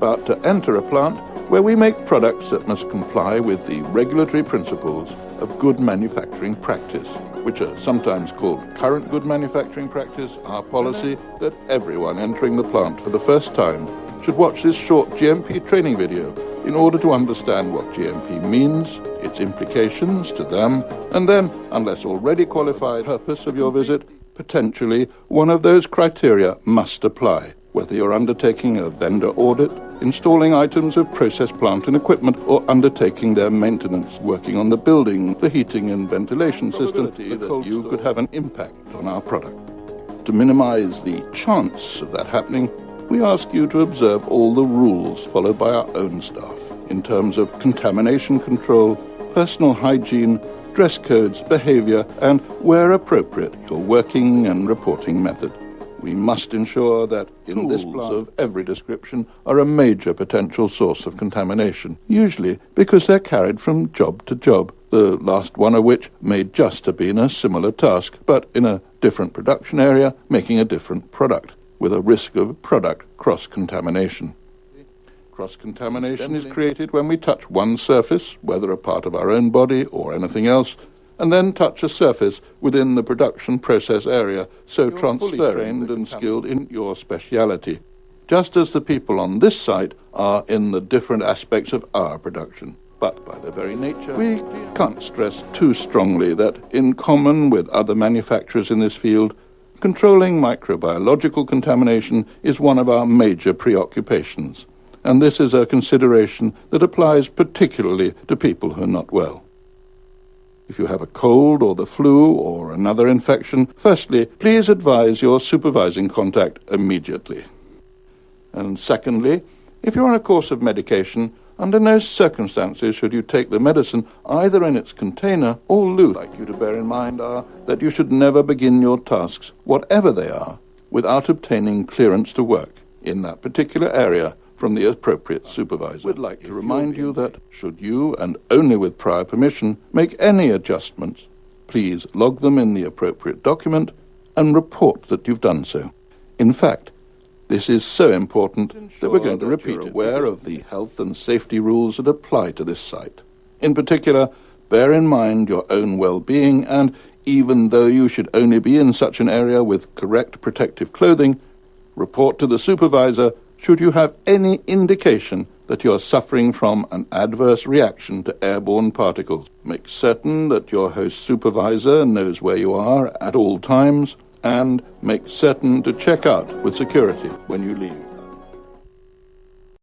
about to enter a plant where we make products that must comply with the regulatory principles of good manufacturing practice, which are sometimes called current good manufacturing practice. Our policy that everyone entering the plant for the first time should watch this short GMP training video in order to understand what GMP means, its implications to them, and then, unless already qualified, purpose of your visit, potentially one of those criteria must apply, whether you're undertaking a vendor audit, installing items of process plant and equipment, or undertaking their maintenance, working on the building, the heating and ventilation system, that you could have an impact on our product. To minimize the chance of that happening, we ask you to observe all the rules followed by our own staff in terms of contamination control, personal hygiene, dress codes, behavior, and, where appropriate, your working and reporting method. We must ensure that in this plant of every description are a major potential source of contamination, usually because they're carried from job to job, the last one of which may just have been a similar task, but in a different production area, making a different product, with a risk of product cross-contamination. Cross-contamination is created when we touch one surface, whether a part of our own body or anything else, and then touch a surface within the production process area, so transferring and skilled in your speciality, just as the people on this site are in the different aspects of our production. But by their very nature, we can't stress too strongly that, in common with other manufacturers in this field, controlling microbiological contamination is one of our major preoccupations, and this is a consideration that applies particularly to people who are not well. If you have a cold or the flu or another infection, firstly, please advise your supervising contact immediately. And secondly, if you're on a course of medication, under no circumstances should you take the medicine either in its container or loose. What I'd like you to bear in mind are that you should never begin your tasks, whatever they are, without obtaining clearance to work in that particular area from the appropriate supervisor. We'd like to remind you that, should you, and only with prior permission, make any adjustments, please log them in the appropriate document and report that you've done so. In fact, this is so important that we're going to repeat it. Aware of the health and safety rules that apply to this site. In particular, bear in mind your own well-being, and even though you should only be in such an area with correct protective clothing, report to the supervisor should you have any indication that you're suffering from an adverse reaction to airborne particles. Make certain that your host supervisor knows where you are at all times, and make certain to check out with security when you leave.